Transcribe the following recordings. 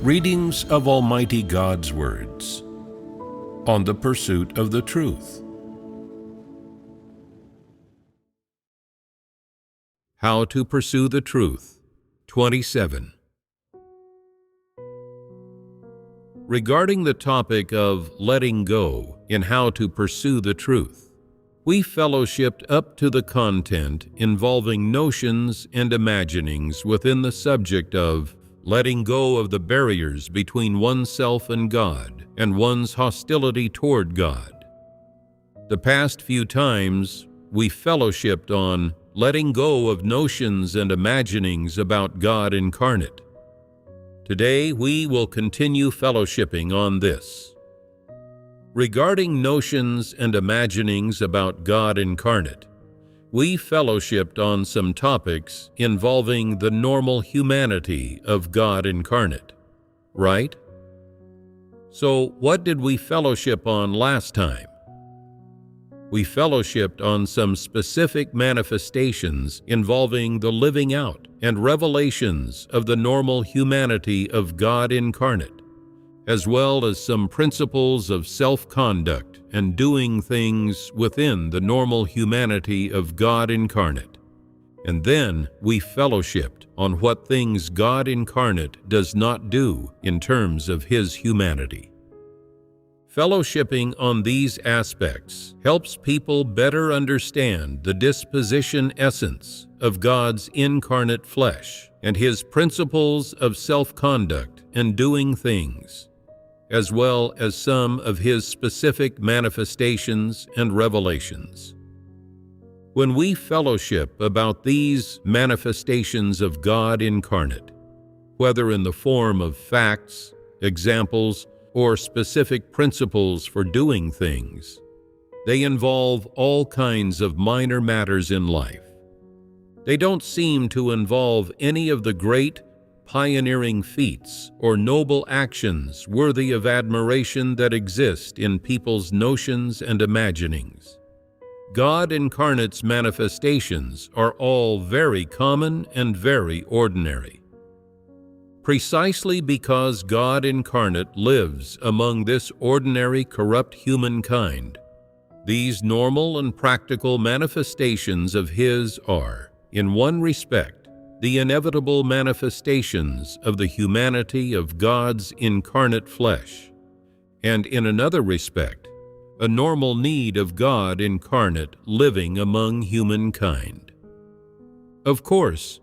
Readings of Almighty God's words on the pursuit of the truth. How to pursue the truth. 27. Regarding the topic of letting go in how to pursue the truth, we fellowshipped up to the content involving notions and imaginings within the subject of letting go of the barriers between oneself and God and one's hostility toward God. The past few times, we fellowshipped on letting go of notions and imaginings about God incarnate. Today, we will continue fellowshipping on this. Regarding notions and imaginings about God incarnate, we fellowshipped on some topics involving the normal humanity of God incarnate, right? So, what did we fellowship on last time? We fellowshipped on some specific manifestations involving the living out and revelations of the normal humanity of God incarnate, as well as some principles of self-conduct and doing things within the normal humanity of God incarnate. And then we fellowshipped on what things God incarnate does not do in terms of His humanity. Fellowshipping on these aspects helps people better understand the disposition essence of God's incarnate flesh and His principles of self-conduct and doing things, as well as some of His specific manifestations and revelations. When we fellowship about these manifestations of God incarnate, whether in the form of facts, examples, or specific principles for doing things, they involve all kinds of minor matters in life. They don't seem to involve any of the great pioneering feats or noble actions worthy of admiration that exist in people's notions and imaginings. God incarnate's manifestations are all very common and very ordinary. Precisely because God incarnate lives among this ordinary corrupt humankind, these normal and practical manifestations of His are, in one respect, the inevitable manifestations of the humanity of God's incarnate flesh, and in another respect, a normal need of God incarnate living among humankind. Of course,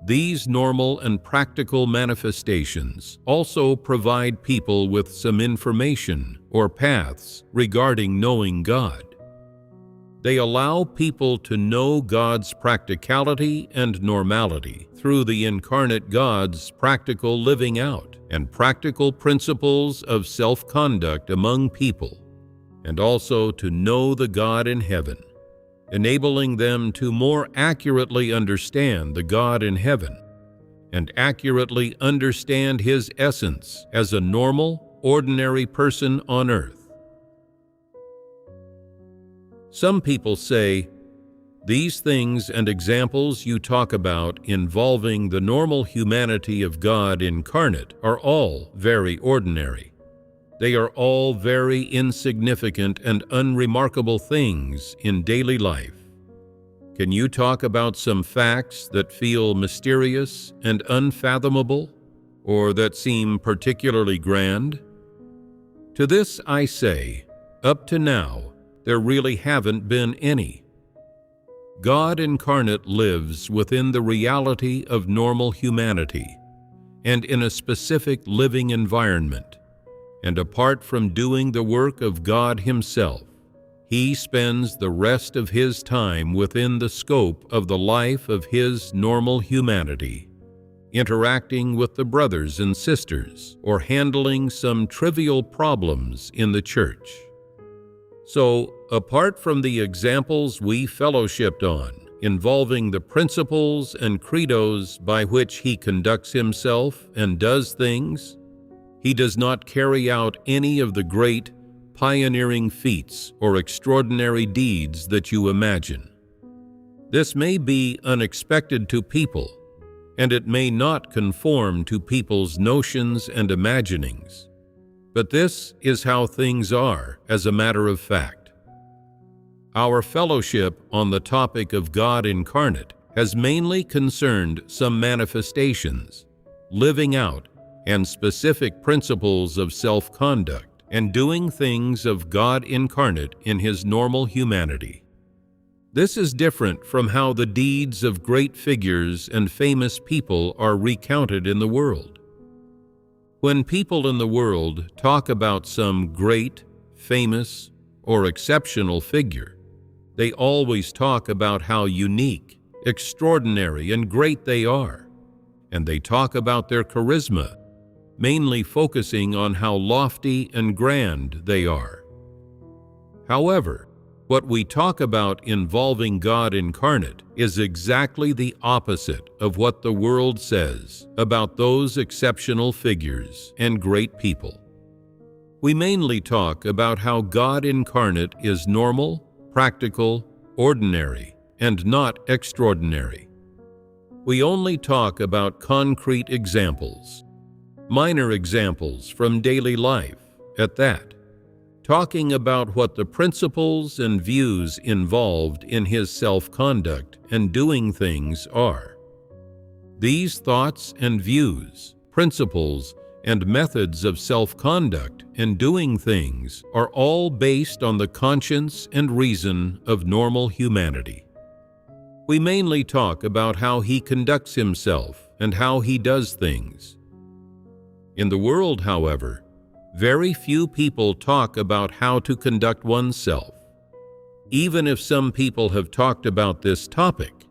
these normal and practical manifestations also provide people with some information or paths regarding knowing God. They allow people to know God's practicality and normality through the incarnate God's practical living out and practical principles of self-conduct among people, and also to know the God in heaven, enabling them to more accurately understand the God in heaven and accurately understand His essence as a normal, ordinary person on earth. Some people say, these things and examples you talk about involving the normal humanity of God incarnate are all very ordinary. They are all very insignificant and unremarkable things in daily life. Can you talk about some facts that feel mysterious and unfathomable, or that seem particularly grand? To this I say, up to now, there really haven't been any. God incarnate lives within the reality of normal humanity and in a specific living environment. And apart from doing the work of God Himself, He spends the rest of His time within the scope of the life of His normal humanity, interacting with the brothers and sisters or handling some trivial problems in the church. So, apart from the examples we fellowshipped on, involving the principles and credos by which He conducts Himself and does things, He does not carry out any of the great pioneering feats or extraordinary deeds that you imagine. This may be unexpected to people, and it may not conform to people's notions and imaginings. But this is how things are, as a matter of fact. Our fellowship on the topic of God incarnate has mainly concerned some manifestations, living out, and specific principles of self-conduct, and doing things of God incarnate in His normal humanity. This is different from how the deeds of great figures and famous people are recounted in the world. When people in the world talk about some great, famous, or exceptional figure, they always talk about how unique, extraordinary, and great they are, and they talk about their charisma, mainly focusing on how lofty and grand they are. However, what we talk about involving God incarnate is exactly the opposite of what the world says about those exceptional figures and great people. We mainly talk about how God incarnate is normal, practical, ordinary, and not extraordinary. We only talk about concrete examples, minor examples from daily life at that, talking about what the principles and views involved in His self-conduct and doing things are. These thoughts and views, principles, and methods of self-conduct and doing things are all based on the conscience and reason of normal humanity. We mainly talk about how He conducts Himself and how He does things. In the world, however, very few people talk about how to conduct oneself. Even if some people have talked about this topic,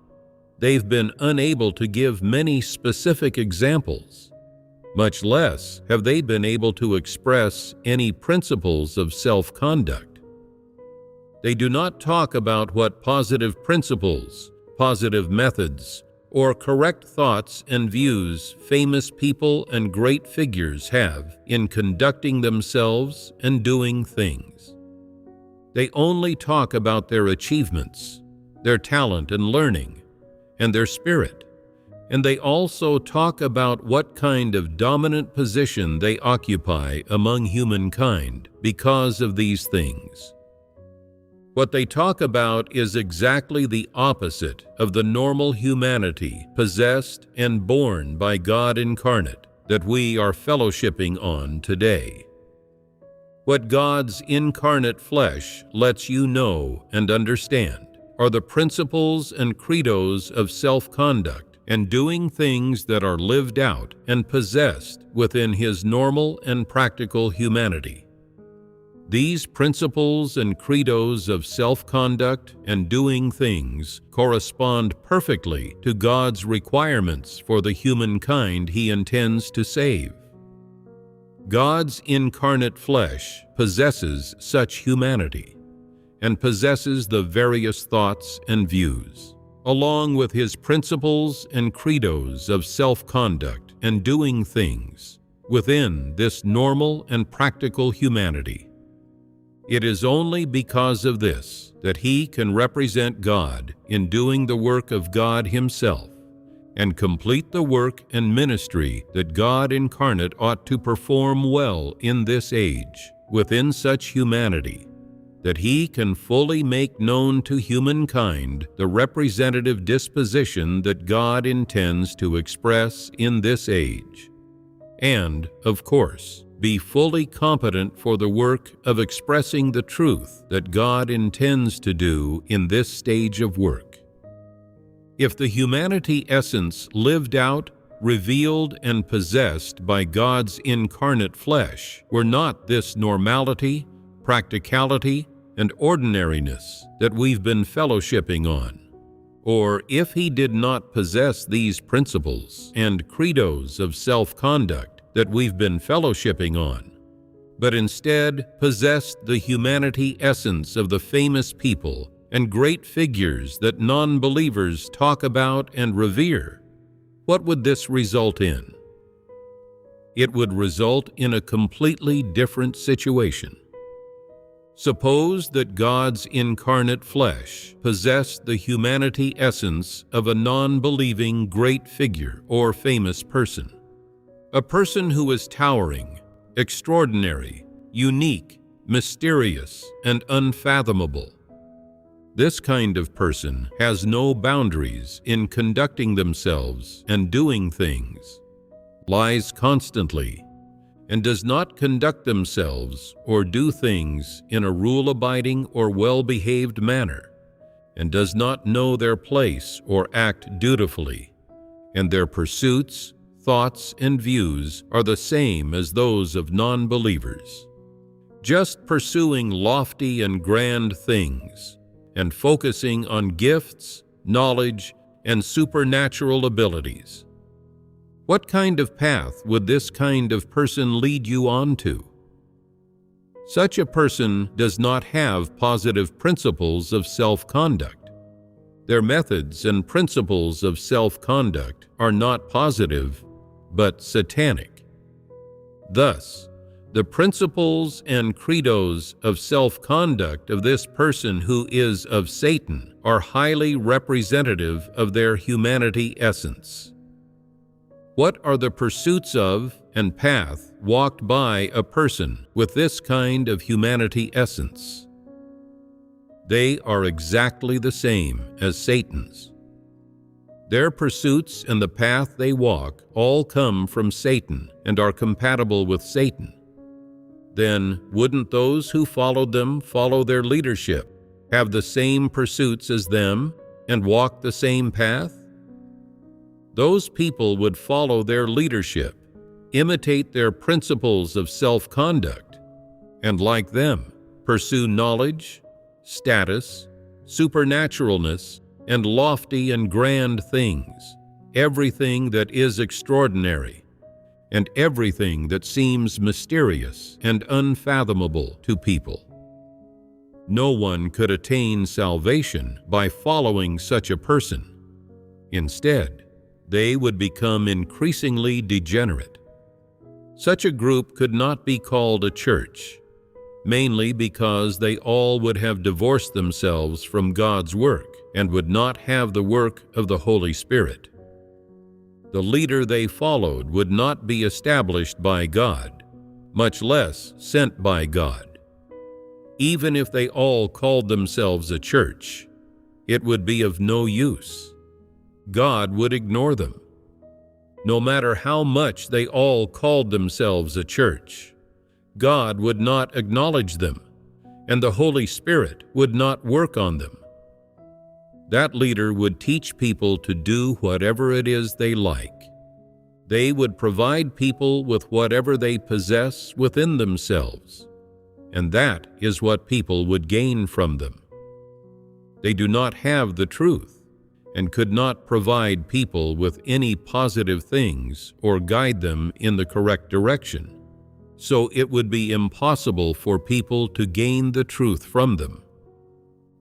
they've been unable to give many specific examples. Much less have they been able to express any principles of self-conduct. They do not talk about what positive principles, positive methods, or correct thoughts and views famous people and great figures have in conducting themselves and doing things. They only talk about their achievements, their talent and learning, and their spirit, and they also talk about what kind of dominant position they occupy among humankind because of these things. What they talk about is exactly the opposite of the normal humanity possessed and born by God incarnate that we are fellowshipping on today. What God's incarnate flesh lets you know and understand are the principles and credos of self-conduct and doing things that are lived out and possessed within His normal and practical humanity. These principles and credos of self-conduct and doing things correspond perfectly to God's requirements for the humankind He intends to save. God's incarnate flesh possesses such humanity and possesses the various thoughts and views, along with His principles and credos of self-conduct and doing things within this normal and practical humanity. It is only because of this that He can represent God in doing the work of God Himself and complete the work and ministry that God incarnate ought to perform well in this age within such humanity, that He can fully make known to humankind the representative disposition that God intends to express in this age, and, of course, be fully competent for the work of expressing the truth that God intends to do in this stage of work. If the humanity essence lived out, revealed, and possessed by God's incarnate flesh were not this normality, practicality, and ordinariness that we've been fellowshipping on, or if He did not possess these principles and credos of self-conduct that we've been fellowshipping on, but instead possessed the humanity essence of the famous people and great figures that non-believers talk about and revere, what would this result in? It would result in a completely different situation. Suppose that God's incarnate flesh possessed the humanity essence of a non-believing great figure or famous person. A person who is towering, extraordinary, unique, mysterious, and unfathomable. This kind of person has no boundaries in conducting themselves and doing things, lies constantly, and does not conduct themselves or do things in a rule-abiding or well-behaved manner, and does not know their place or act dutifully, and their pursuits, thoughts, and views are the same as those of non-believers, just pursuing lofty and grand things, and focusing on gifts, knowledge, and supernatural abilities. What kind of path would this kind of person lead you on to? Such a person does not have positive principles of self-conduct. Their methods and principles of self-conduct are not positive, but satanic. Thus, the principles and credos of self-conduct of this person who is of Satan are highly representative of their humanity essence. What are the pursuits of and path walked by a person with this kind of humanity essence? They are exactly the same as Satan's. Their pursuits and the path they walk all come from Satan and are compatible with Satan. Then, wouldn't those who followed them follow their leadership, have the same pursuits as them, and walk the same path? Those people would follow their leadership, imitate their principles of self-conduct, and like them, pursue knowledge, status, supernaturalness, and lofty and grand things, everything that is extraordinary, and everything that seems mysterious and unfathomable to people. No one could attain salvation by following such a person. Instead, they would become increasingly degenerate. Such a group could not be called a church, mainly because they all would have divorced themselves from God's work and would not have the work of the Holy Spirit. The leader they followed would not be established by God, much less sent by God. Even if they all called themselves a church, it would be of no use. God would ignore them. No matter how much they all called themselves a church, God would not acknowledge them, and the Holy Spirit would not work on them. That leader would teach people to do whatever it is they like. They would provide people with whatever they possess within themselves, and that is what people would gain from them. They do not have the truth, and could not provide people with any positive things or guide them in the correct direction, so it would be impossible for people to gain the truth from them.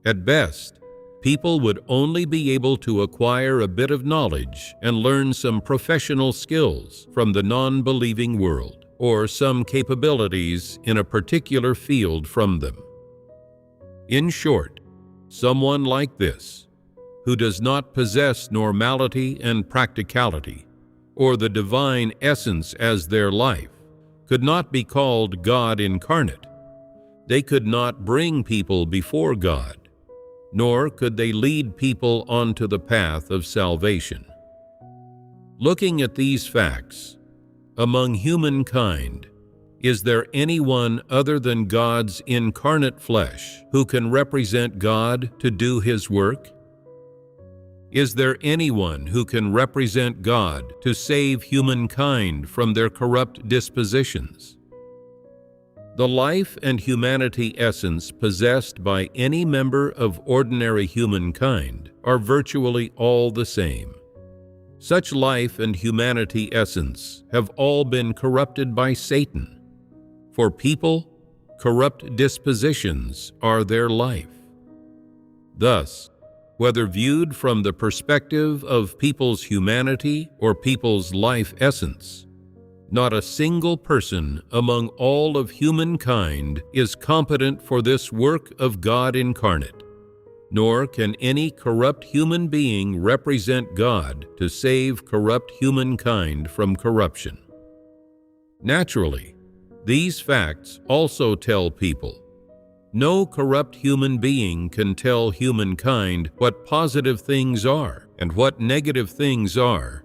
At best, people would only be able to acquire a bit of knowledge and learn some professional skills from the non-believing world, or some capabilities in a particular field from them. In short, someone like this, who does not possess normality and practicality, or the divine essence as their life, could not be called God incarnate. They could not bring people before God, nor could they lead people onto the path of salvation. Looking at these facts, among humankind, is there anyone other than God's incarnate flesh who can represent God to do His work? Is there anyone who can represent God to save humankind from their corrupt dispositions? The life and humanity essence possessed by any member of ordinary humankind are virtually all the same. Such life and humanity essence have all been corrupted by Satan. For people, corrupt dispositions are their life. Thus, whether viewed from the perspective of people's humanity or people's life essence, Not a single person among all of humankind is competent for this work of God incarnate, nor can any corrupt human being represent God to save corrupt humankind from corruption. Naturally, these facts also tell people no corrupt human being can tell humankind what positive things are and what negative things are,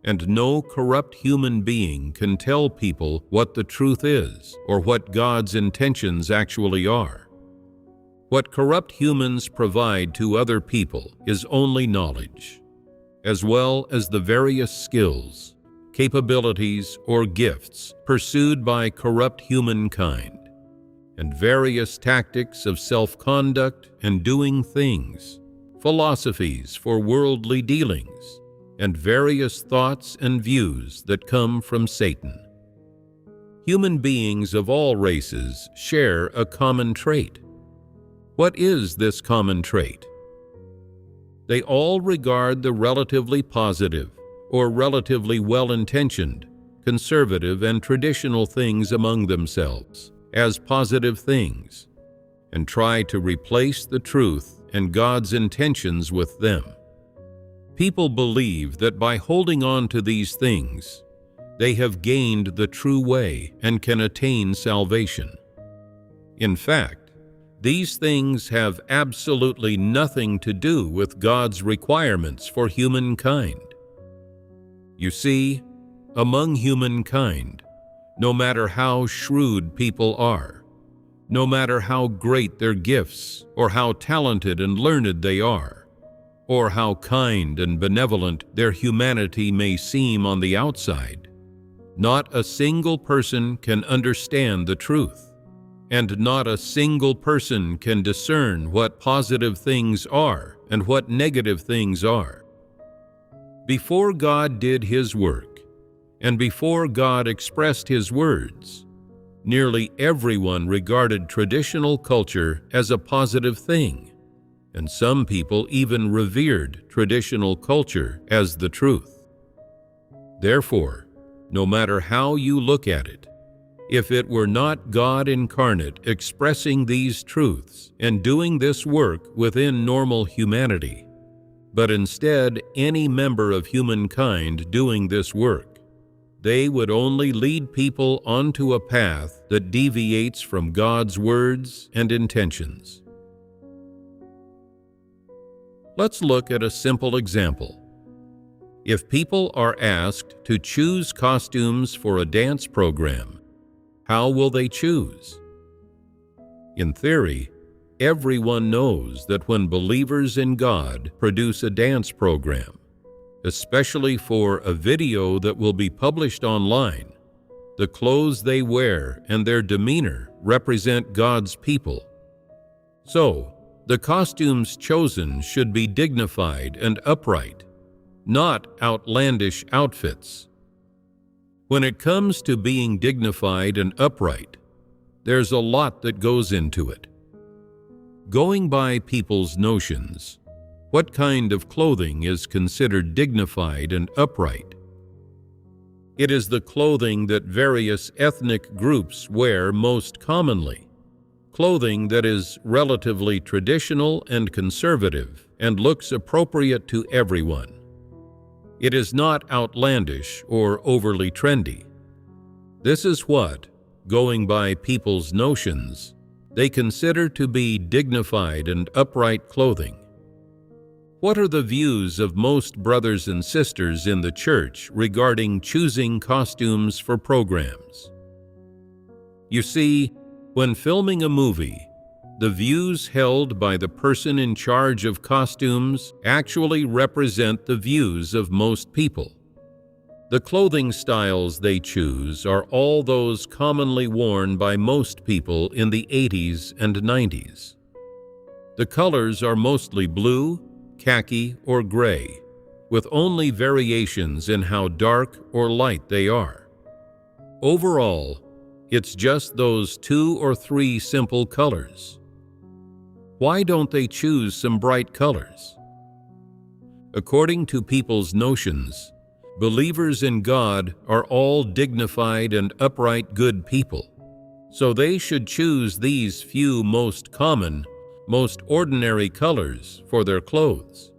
and no corrupt human being can tell people what the truth is or what God's intentions actually are. What corrupt humans provide to other people is only knowledge, as well as the various skills, capabilities, or gifts pursued by corrupt humankind, and various tactics of self-conduct and doing things, philosophies for worldly dealings, and various thoughts and views that come from Satan. Human beings of all races share a common trait. What is this common trait? They all regard the relatively positive or relatively well-intentioned, conservative, and traditional things among themselves as positive things, and try to replace the truth and God's intentions with them. People believe that by holding on to these things, they have gained the true way and can attain salvation. In fact, these things have absolutely nothing to do with God's requirements for humankind. You see, among humankind, no matter how shrewd people are, no matter how great their gifts or how talented and learned they are, or how kind and benevolent their humanity may seem on the outside, not a single person can understand the truth, and not a single person can discern what positive things are and what negative things are. Before God did His work, and before God expressed His words, nearly everyone regarded traditional culture as a positive thing, and some people even revered traditional culture as the truth. Therefore, no matter how you look at it, if it were not God incarnate expressing these truths and doing this work within normal humanity, but instead any member of humankind doing this work, they would only lead people onto a path that deviates from God's words and intentions. Let's look at a simple example. If people are asked to choose costumes for a dance program, how will they choose? In theory, everyone knows that when believers in God produce a dance program, especially for a video that will be published online, the clothes they wear and their demeanor represent God's people. So, the costumes chosen should be dignified and upright, not outlandish outfits. When it comes to being dignified and upright, there's a lot that goes into it. Going by people's notions, what kind of clothing is considered dignified and upright? It is the clothing that various ethnic groups wear most commonly, clothing that is relatively traditional and conservative and looks appropriate to everyone. It is not outlandish or overly trendy. This is what, going by people's notions, they consider to be dignified and upright clothing. What are the views of most brothers and sisters in the church regarding choosing costumes for programs? You see, when filming a movie, the views held by the person in charge of costumes actually represent the views of most people. The clothing styles they choose are all those commonly worn by most people in the 80s and 90s. The colors are mostly blue, khaki, or gray, with only variations in how dark or light they are. Overall, it's just those 2 or 3 simple colors. Why don't they choose some bright colors? According to people's notions, Believers in God are all dignified and upright good people, so they should choose these few most common, most ordinary colors for their clothes.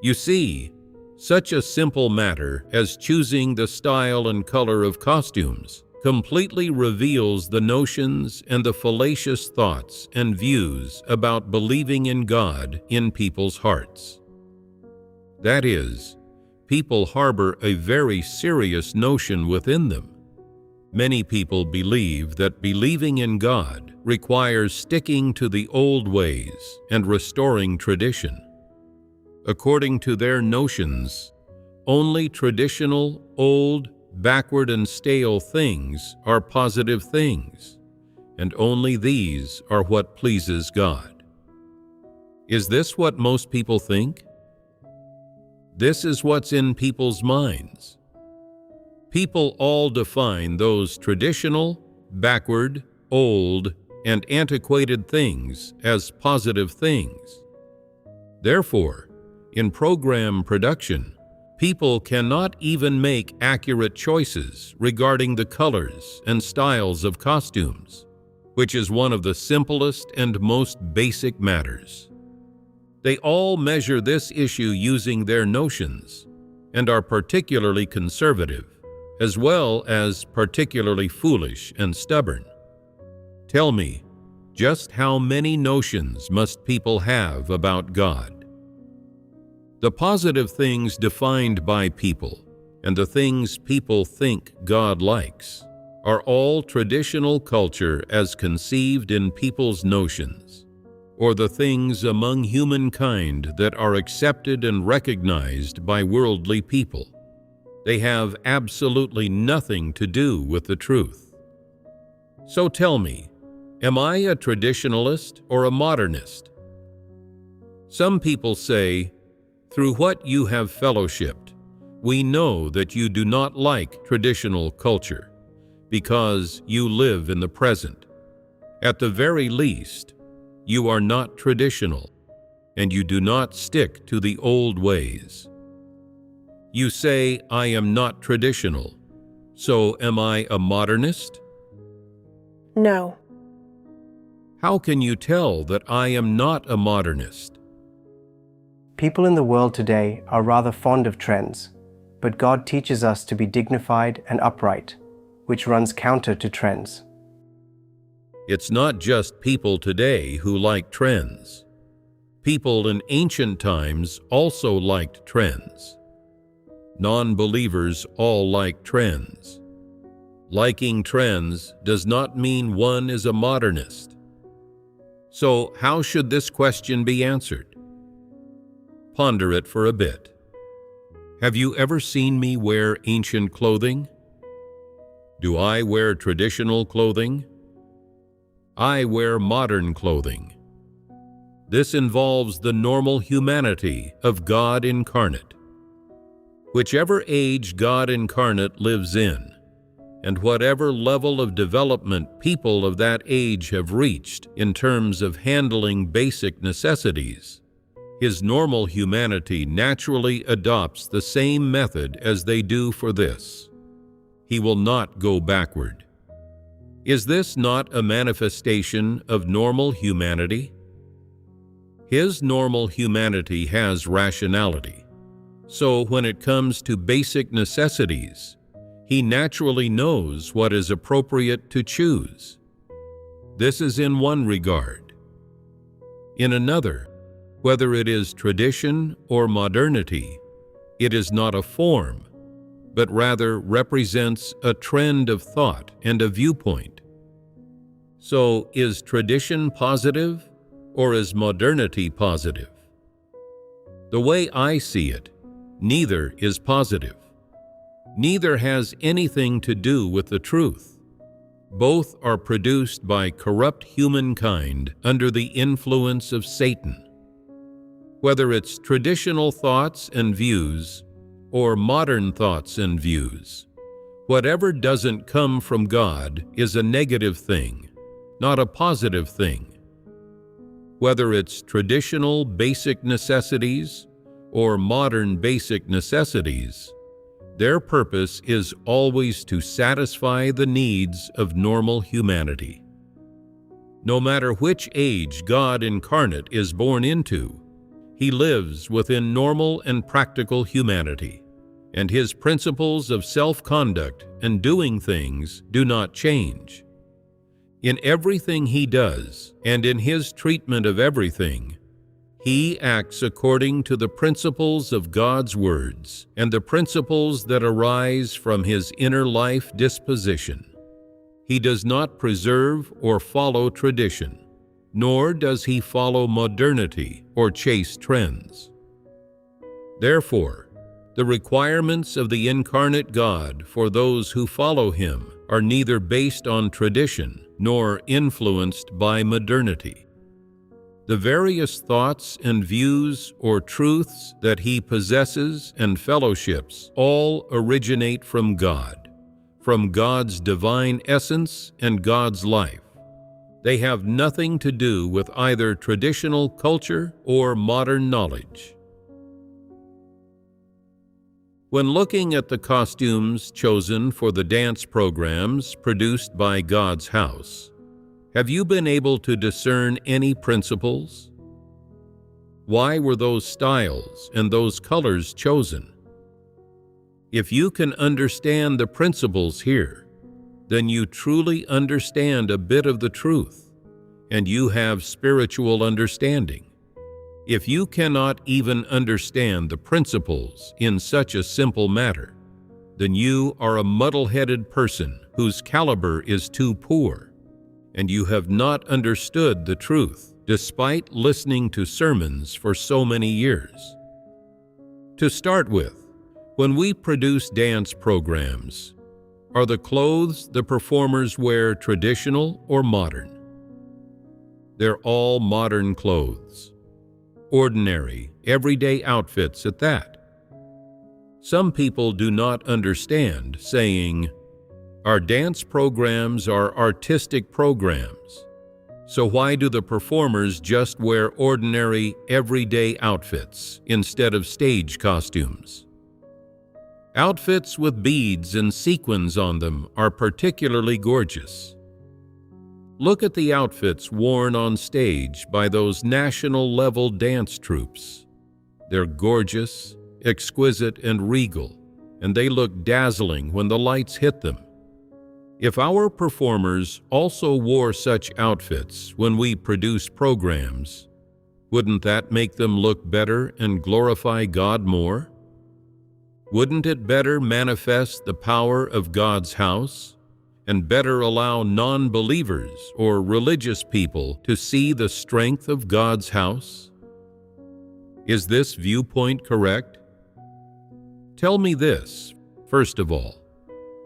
You see, such a simple matter as choosing the style and color of costumes completely reveals the notions and the fallacious thoughts and views about believing in God in people's hearts. That is, people harbor a very serious notion within them. Many people believe that believing in God requires sticking to the old ways and restoring tradition. According to their notions, only traditional, old, backward, and stale things are positive things, and only these are what pleases God. Is this what most people think? This is what's in people's minds. People all define those traditional, backward, old, and antiquated things as positive things. Therefore, in program production, people cannot even make accurate choices regarding the colors and styles of costumes, which is one of the simplest and most basic matters. They all measure this issue using their notions and are particularly conservative, as well as particularly foolish and stubborn. Tell me, just how many notions must people have about God? The positive things defined by people and the things people think God likes are all traditional culture as conceived in people's notions, or the things among humankind that are accepted and recognized by worldly people. They have absolutely nothing to do with the truth. So tell me, am I a traditionalist or a modernist? Some people say, "Through what you have fellowshipped, we know that you do not like traditional culture, because you live in the present. At the very least, you are not traditional, and you do not stick to the old ways." You say, "I am not traditional." So am I a modernist? No. How can you tell that I am not a modernist? People in the world today are rather fond of trends, but God teaches us to be dignified and upright, which runs counter to trends. It's not just people today who like trends. People in ancient times also liked trends. Non-believers all like trends. Liking trends does not mean one is a modernist. So how should this question be answered? Ponder it for a bit. Have you ever seen me wear ancient clothing? Do I wear traditional clothing? I wear modern clothing. This involves the normal humanity of God incarnate. Whichever age God incarnate lives in, and whatever level of development people of that age have reached in terms of handling basic necessities, his normal humanity naturally adopts the same method as they do for this. He will not go backward. Is this not a manifestation of normal humanity? His normal humanity has rationality. So when it comes to basic necessities, he naturally knows what is appropriate to choose. This is in one regard. In another, whether it is tradition or modernity, it is not a form, but rather represents a trend of thought and a viewpoint. So, is tradition positive, or is modernity positive? The way I see it, neither is positive. Neither has anything to do with the truth. Both are produced by corrupt humankind under the influence of Satan. Whether it's traditional thoughts and views or modern thoughts and views, whatever doesn't come from God is a negative thing, not a positive thing. Whether it's traditional basic necessities or modern basic necessities, Their purpose is always to satisfy the needs of normal humanity. No matter which age God incarnate is born into, He lives within normal and practical humanity, and His principles of self-conduct and doing things do not change. In everything He does, and in His treatment of everything, He acts according to the principles of God's words and the principles that arise from His inner life disposition. He does not preserve or follow tradition, nor does He follow modernity or chase trends. Therefore, the requirements of the incarnate God for those who follow Him are neither based on tradition nor influenced by modernity. The various thoughts and views or truths that He possesses and fellowships all originate from God, from God's divine essence and God's life. They have nothing to do with either traditional culture or modern knowledge. When looking at the costumes chosen for the dance programs produced by God's house, have you been able to discern any principles? Why were those styles and those colors chosen? If you can understand the principles here, then you truly understand a bit of the truth, and you have spiritual understanding. If you cannot even understand the principles in such a simple matter, then you are a muddle-headed person whose caliber is too poor, and you have not understood the truth despite listening to sermons for so many years. To start with, when we produce dance programs, are the clothes the performers wear traditional or modern? They're all modern clothes. Ordinary, everyday outfits at that. Some people do not understand, saying, "Our dance programs are artistic programs, so why do the performers just wear ordinary, everyday outfits instead of stage costumes?" Outfits with beads and sequins on them are particularly gorgeous. Look at the outfits worn on stage by those national-level dance troupes. They're gorgeous, exquisite, and regal, and they look dazzling when the lights hit them. If our performers also wore such outfits when we produce programs, wouldn't that make them look better and glorify God more? Wouldn't it better manifest the power of God's house, and better allow non-believers or religious people to see the strength of God's house? Is this viewpoint correct? Tell me this, first of all.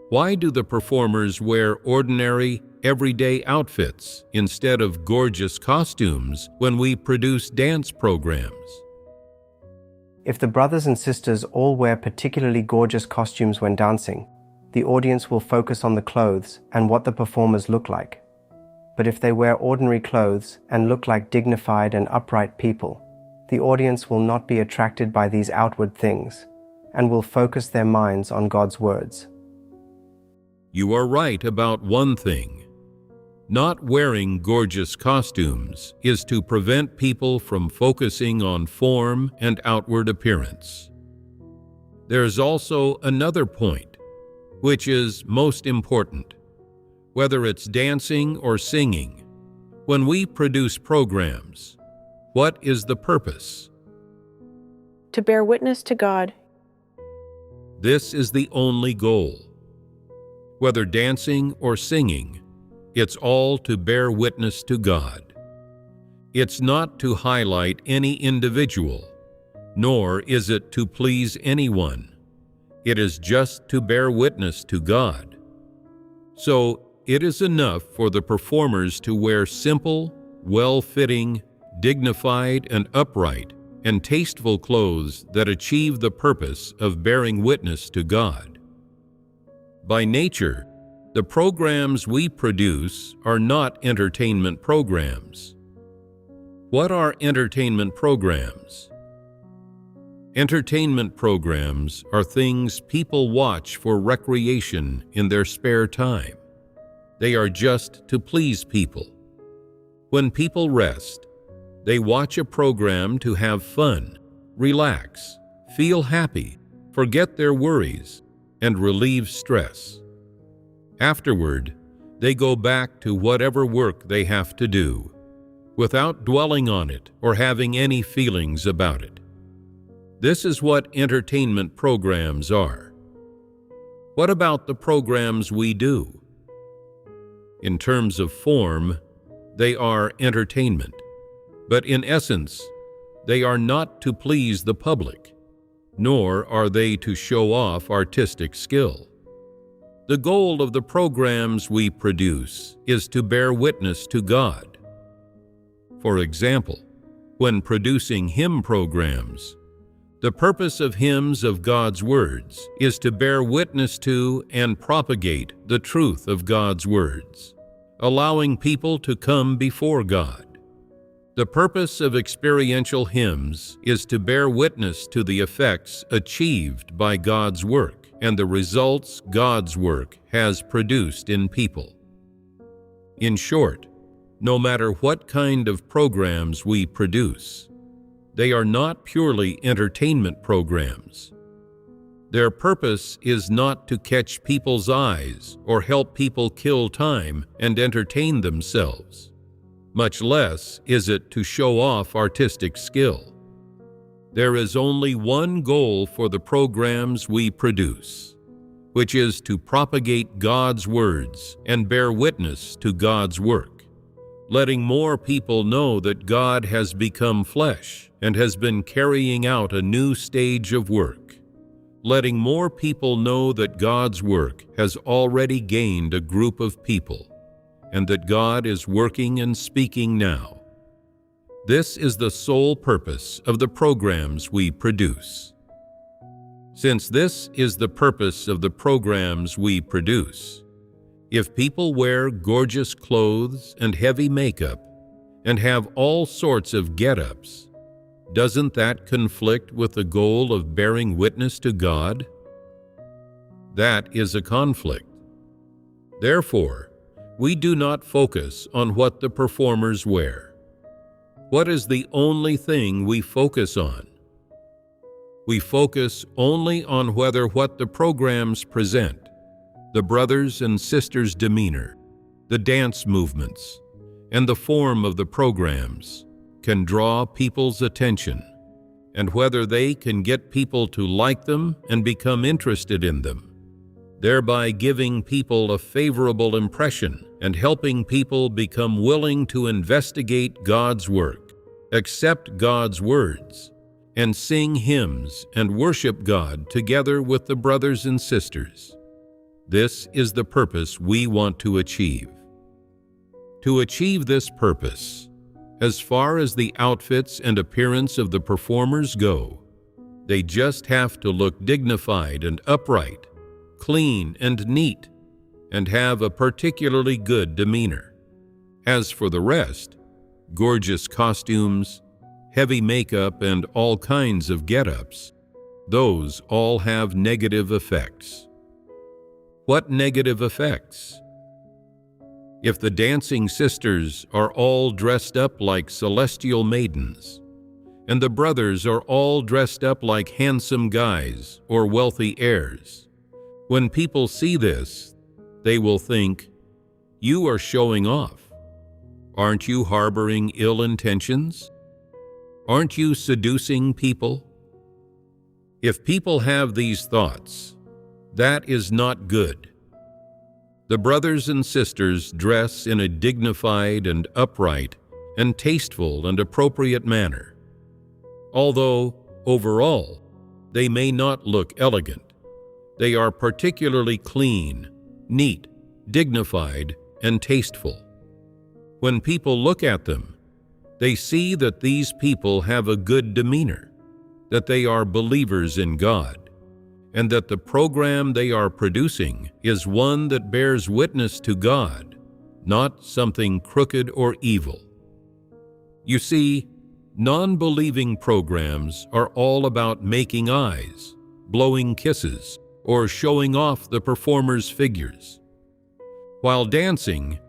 Why do the performers wear ordinary, everyday outfits instead of gorgeous costumes when we produce dance programs? If the brothers and sisters all wear particularly gorgeous costumes when dancing, the audience will focus on the clothes and what the performers look like. But if they wear ordinary clothes and look like dignified and upright people, the audience will not be attracted by these outward things and will focus their minds on God's words. You are right about one thing. Not wearing gorgeous costumes is to prevent people from focusing on form and outward appearance. There's also another point, which is most important. Whether it's dancing or singing, when we produce programs, what is the purpose? To bear witness to God. This is the only goal. Whether dancing or singing, it's all to bear witness to God. It's not to highlight any individual, nor is it to please anyone. It is just to bear witness to God. So it is enough for the performers to wear simple, well-fitting, dignified, and upright, and tasteful clothes that achieve the purpose of bearing witness to God. By nature, the programs we produce are not entertainment programs. What are entertainment programs? Entertainment programs are things people watch for recreation in their spare time. They are just to please people. When people rest, they watch a program to have fun, relax, feel happy, forget their worries, and relieve stress. Afterward, they go back to whatever work they have to do, without dwelling on it or having any feelings about it. This is what entertainment programs are. What about the programs we do? In terms of form, they are entertainment, but in essence, they are not to please the public, nor are they to show off artistic skill. The goal of the programs we produce is to bear witness to God. For example, when producing hymn programs, the purpose of hymns of God's words is to bear witness to and propagate the truth of God's words, allowing people to come before God. The purpose of experiential hymns is to bear witness to the effects achieved by God's work and the results God's work has produced in people. In short, no matter what kind of programs we produce, they are not purely entertainment programs. Their purpose is not to catch people's eyes or help people kill time and entertain themselves. Much less is it to show off artistic skill. There is only one goal for the programs we produce, which is to propagate God's words and bear witness to God's work, letting more people know that God has become flesh and has been carrying out a new stage of work, letting more people know that God's work has already gained a group of people, and that God is working and speaking now. This is the sole purpose of the programs we produce. Since this is the purpose of the programs we produce, if people wear gorgeous clothes and heavy makeup and have all sorts of get-ups, doesn't that conflict with the goal of bearing witness to God? That is a conflict. Therefore, we do not focus on what the performers wear. What is the only thing we focus on? We focus only on whether what the programs present, the brothers and sisters' demeanor, the dance movements, and the form of the programs can draw people's attention, and whether they can get people to like them and become interested in them, thereby giving people a favorable impression and helping people become willing to investigate God's work, accept God's words, and sing hymns and worship God together with the brothers and sisters. This is the purpose we want to achieve. To achieve this purpose, as far as the outfits and appearance of the performers go, they just have to look dignified and upright, clean and neat, and have a particularly good demeanor. As for the rest, gorgeous costumes, heavy makeup, and all kinds of get-ups, those all have negative effects. What negative effects? If the dancing sisters are all dressed up like celestial maidens, and the brothers are all dressed up like handsome guys or wealthy heirs, when people see this, they will think, "You are showing off. Aren't you harboring ill intentions? Aren't you seducing people?" If people have these thoughts, that is not good. The brothers and sisters dress in a dignified and upright and tasteful and appropriate manner. Although, overall, they may not look elegant, they are particularly clean, neat, dignified, and tasteful. When people look at them, they see that these people have a good demeanor, that they are believers in God, and that the program they are producing is one that bears witness to God, not something crooked or evil. You see, Non-believing programs are all about making eyes, blowing kisses, or showing off the performer's figures. While dancing,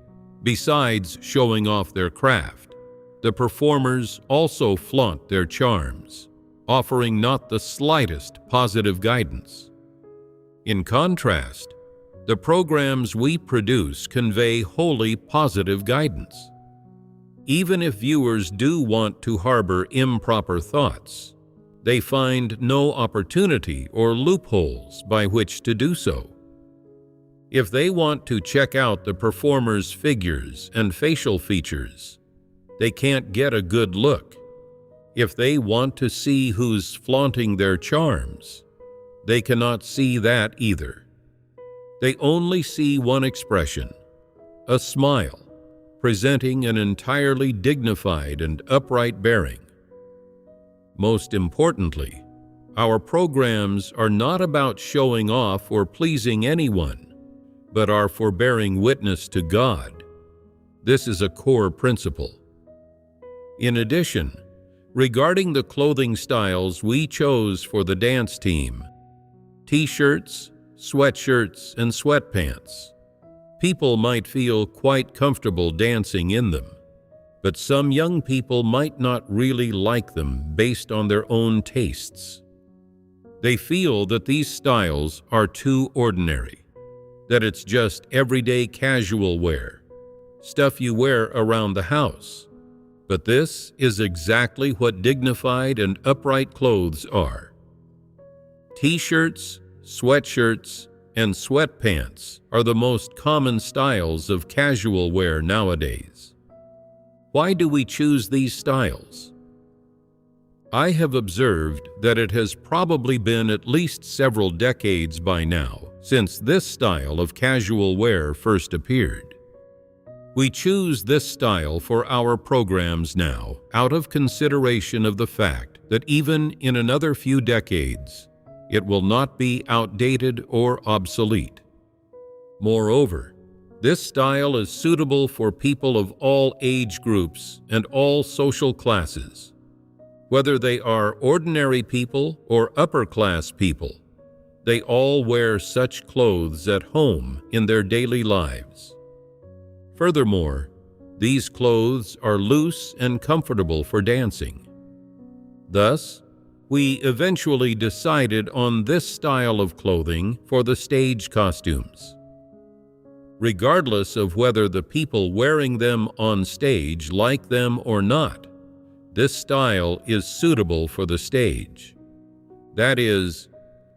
besides showing off their craft, the performers also flaunt their charms, offering not the slightest positive guidance. In contrast, the programs we produce convey wholly positive guidance. Even if viewers do want to harbor improper thoughts, they find no opportunity or loopholes by which to do so. If they want to check out the performer's figures and facial features, they can't get a good look. If they want to see who's flaunting their charms, they cannot see that either. They only see one expression, a smile, presenting an entirely dignified and upright bearing. Most importantly, our programs are not about showing off or pleasing anyone, but are for bearing witness to God. This is a core principle. In addition, regarding the clothing styles we chose for the dance team, t-shirts, sweatshirts, and sweatpants, people might feel quite comfortable dancing in them, but some young people might not really like them based on their own tastes. They feel that these styles are too ordinary, that it's just everyday casual wear, stuff you wear around the house. But this is exactly what dignified and upright clothes are. T-shirts, sweatshirts, and sweatpants are the most common styles of casual wear nowadays. Why do we choose these styles? I have observed that it has probably been at least several decades by now since this style of casual wear first appeared. We choose this style for our programs now out of consideration of the fact that even in another few decades, it will not be outdated or obsolete. Moreover, this style is suitable for people of all age groups and all social classes. Whether they are ordinary people or upper-class people, they all wear such clothes at home in their daily lives. Furthermore, these clothes are loose and comfortable for dancing. Thus, we eventually decided on this style of clothing for the stage costumes. Regardless of whether the people wearing them on stage like them or not, this style is suitable for the stage. That is,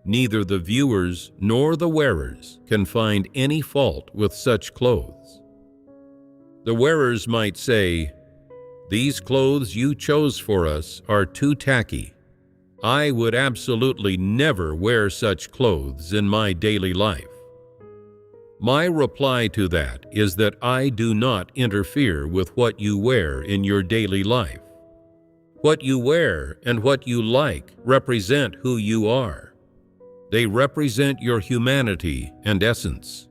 neither the viewers nor the wearers can find any fault with such clothes. The wearers might say, "These clothes you chose for us are too tacky. I would absolutely never wear such clothes in my daily life." My reply to that is that I do not interfere with what you wear in your daily life. What you wear and what you like represent who you are. They represent your humanity and essence.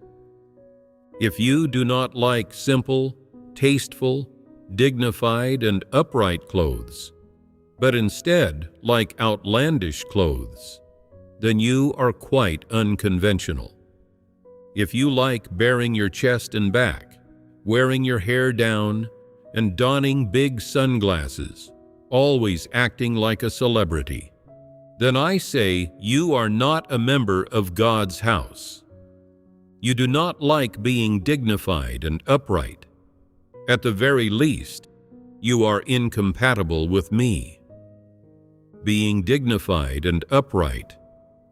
If you do not like simple, tasteful, dignified, and upright clothes, but instead like outlandish clothes, then you are quite unconventional. If you like baring your chest and back, wearing your hair down, and donning big sunglasses, always acting like a celebrity, then I say you are not a member of God's house. You do not like being dignified and upright. At the very least, you are incompatible with me. Being dignified and upright,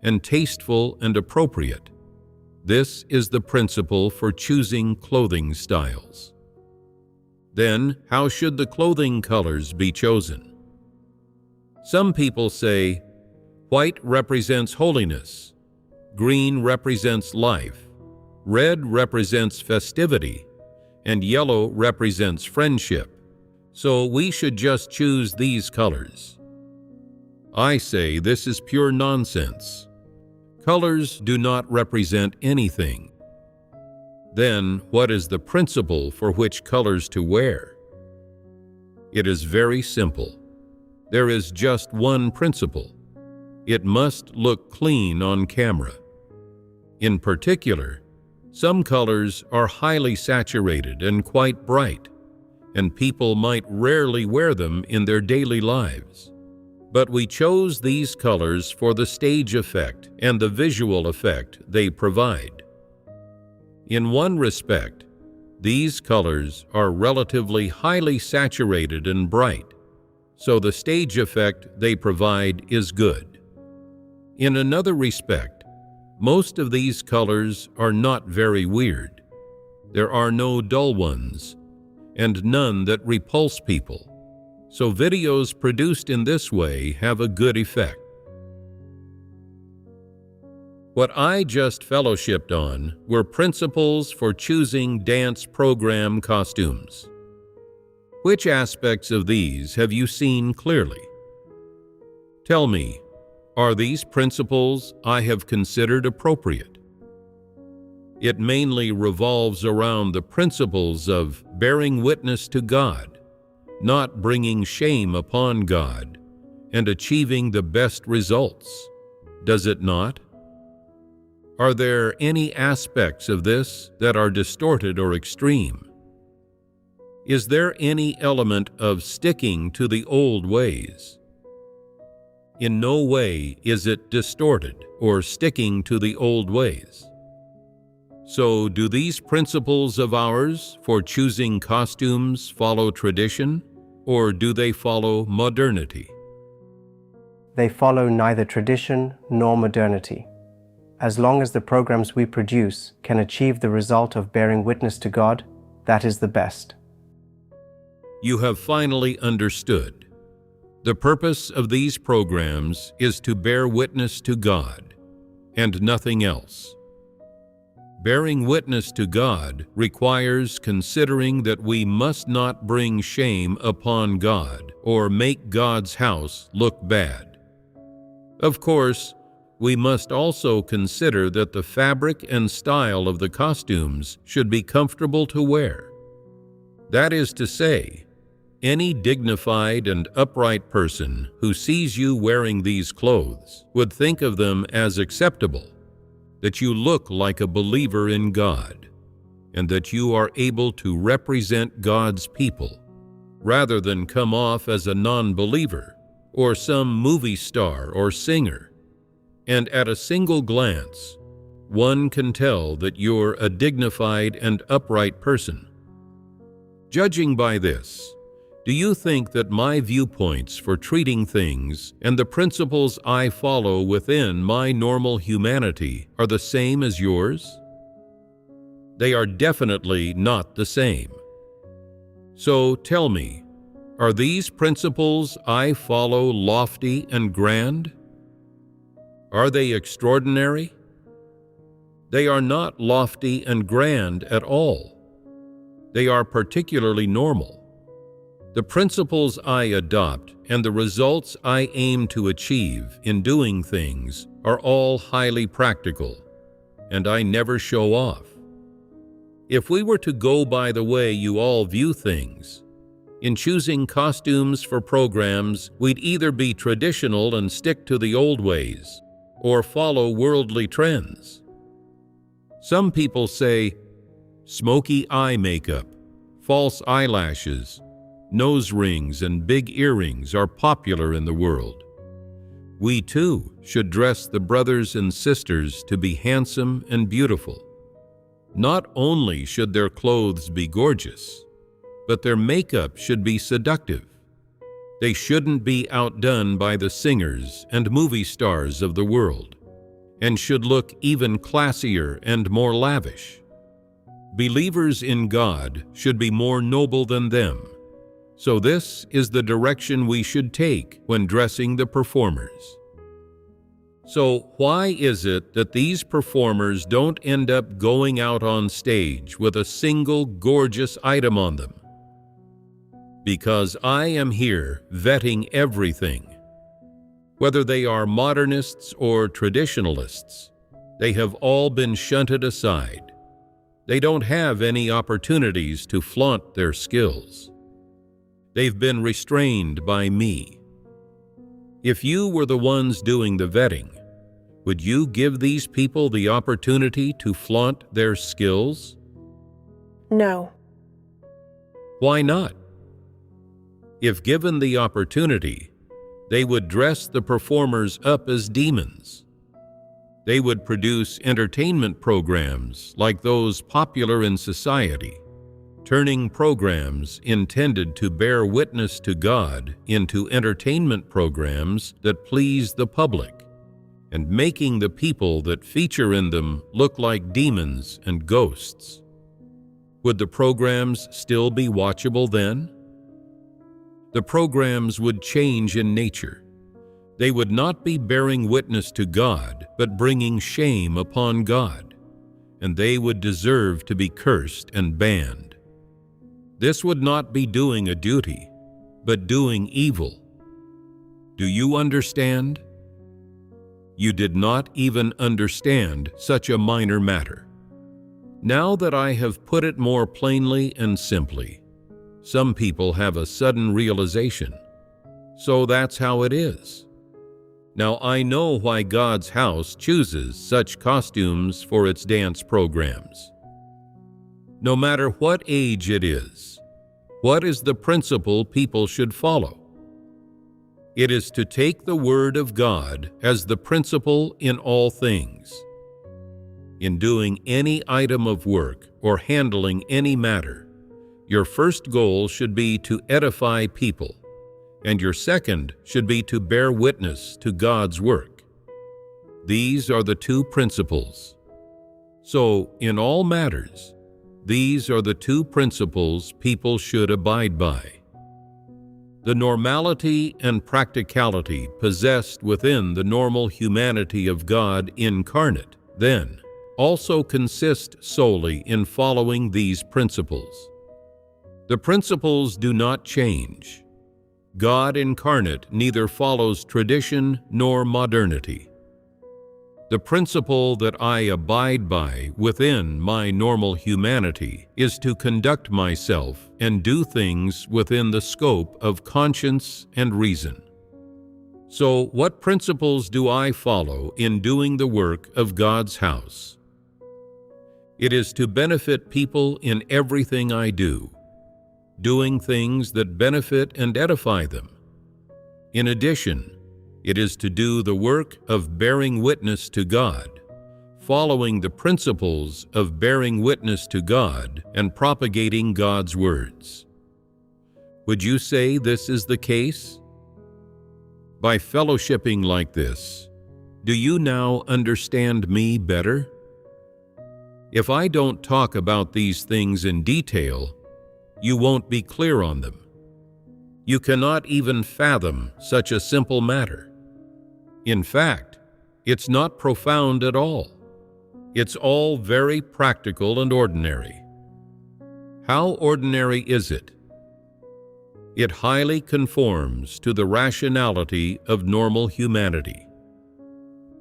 and tasteful and appropriate, this is the principle for choosing clothing styles. Then, how should the clothing colors be chosen? Some people say, white represents holiness, green represents life, red represents festivity, and yellow represents friendship, so we should just choose these colors. I say this is pure nonsense. Colors do not represent anything. Then, what is the principle for which colors to wear? It is very simple. There is just one principle. It must look clean on camera. In particular, some colors are highly saturated and quite bright, and people might rarely wear them in their daily lives. But we chose these colors for the stage effect and the visual effect they provide. In one respect, these colors are relatively highly saturated and bright, so the stage effect they provide is good. In another respect, most of these colors are not very weird. There are no dull ones, and none that repulse people, so videos produced in this way have a good effect. What I just fellowshipped on were principles for choosing dance program costumes. Which aspects of these have you seen clearly? Tell me, are these principles I have considered appropriate? It mainly revolves around the principles of bearing witness to God, not bringing shame upon God, and achieving the best results, does it not? Are there any aspects of this that are distorted or extreme? Is there any element of sticking to the old ways? In no way is it distorted or sticking to the old ways. So, do these principles of ours for choosing costumes follow tradition, or do they follow modernity? They follow neither tradition nor modernity. As long as the programs we produce can achieve the result of bearing witness to God, that is the best. You have finally understood. The purpose of these programs is to bear witness to God, and nothing else. Bearing witness to God requires considering that we must not bring shame upon God or make God's house look bad. Of course, we must also consider that the fabric and style of the costumes should be comfortable to wear. That is to say, any dignified and upright person who sees you wearing these clothes would think of them as acceptable, that you look like a believer in God, and that you are able to represent God's people, rather than come off as a non-believer or some movie star or singer. And at a single glance, one can tell that you're a dignified and upright person. Judging by this, do you think that my viewpoints for treating things and the principles I follow within my normal humanity are the same as yours? They are definitely not the same. So tell me, are these principles I follow lofty and grand? Are they extraordinary? They are not lofty and grand at all. They are particularly normal. The principles I adopt and the results I aim to achieve in doing things are all highly practical, and I never show off. If we were to go by the way you all view things, in choosing costumes for programs, we'd either be traditional and stick to the old ways, or follow worldly trends. Some people say, smoky eye makeup, false eyelashes, nose rings, and big earrings are popular in the world. We too should dress the brothers and sisters to be handsome and beautiful. Not only should their clothes be gorgeous, but their makeup should be seductive. They shouldn't be outdone by the singers and movie stars of the world, and should look even classier and more lavish. Believers in God should be more noble than them. So this is the direction we should take when dressing the performers. So why is it that these performers don't end up going out on stage with a single gorgeous item on them? Because I am here vetting everything. Whether they are modernists or traditionalists, they have all been shunted aside. They don't have any opportunities to flaunt their skills. They've been restrained by me. If you were the ones doing the vetting, would you give these people the opportunity to flaunt their skills? No. Why not? If given the opportunity, they would dress the performers up as demons. They would produce entertainment programs like those popular in society, turning programs intended to bear witness to God into entertainment programs that please the public, and making the people that feature in them look like demons and ghosts. Would the programs still be watchable then? The programs would change in nature. They would not be bearing witness to God, but bringing shame upon God, and they would deserve to be cursed and banned. This would not be doing a duty, but doing evil. Do you understand? You did not even understand such a minor matter. Now that I have put it more plainly and simply, some people have a sudden realization. So that's how it is. Now I know why God's house chooses such costumes for its dance programs. No matter what age it is, what is the principle people should follow? It is to take the Word of God as the principle in all things. In doing any item of work or handling any matter, your first goal should be to edify people, and your second should be to bear witness to God's work. These are the two principles. So, in all matters, these are the two principles people should abide by. The normality and practicality possessed within the normal humanity of God incarnate, then, also consist solely in following these principles. The principles do not change. God incarnate neither follows tradition nor modernity. The principle that I abide by within my normal humanity is to conduct myself and do things within the scope of conscience and reason. So, what principles do I follow in doing the work of God's house? It is to benefit people in everything I do, doing things that benefit and edify them. In addition, it is to do the work of bearing witness to God, following the principles of bearing witness to God and propagating God's words. Would you say this is the case? By fellowshipping like this, do you now understand me better? If I don't talk about these things in detail, you won't be clear on them. You cannot even fathom such a simple matter. In fact, it's not profound at all. It's all very practical and ordinary. How ordinary is it? It highly conforms to the rationality of normal humanity.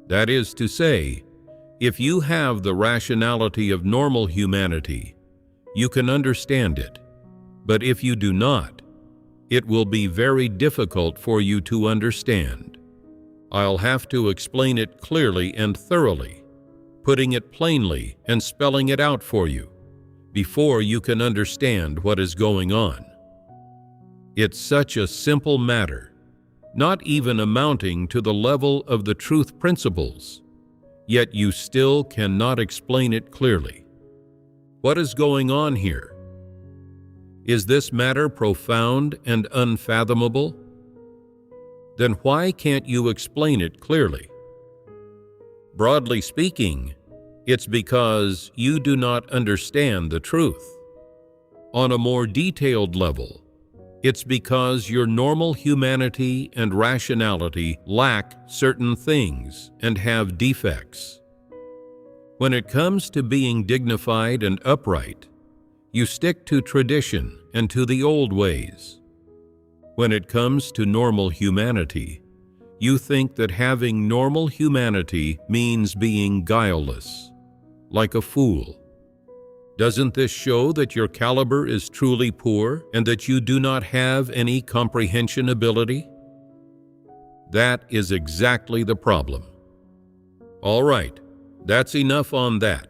That is to say, if you have the rationality of normal humanity, you can understand it. But if you do not, it will be very difficult for you to understand. I'll have to explain it clearly and thoroughly, putting it plainly and spelling it out for you, before you can understand what is going on. It's such a simple matter, not even amounting to the level of the truth principles, yet you still cannot explain it clearly. What is going on here? Is this matter profound and unfathomable? Then why can't you explain it clearly? Broadly speaking, it's because you do not understand the truth. On a more detailed level, it's because your normal humanity and rationality lack certain things and have defects. When it comes to being dignified and upright, you stick to tradition and to the old ways. When it comes to normal humanity, you think that having normal humanity means being guileless, like a fool. Doesn't this show that your caliber is truly poor and that you do not have any comprehension ability? That is exactly the problem. All right, that's enough on that.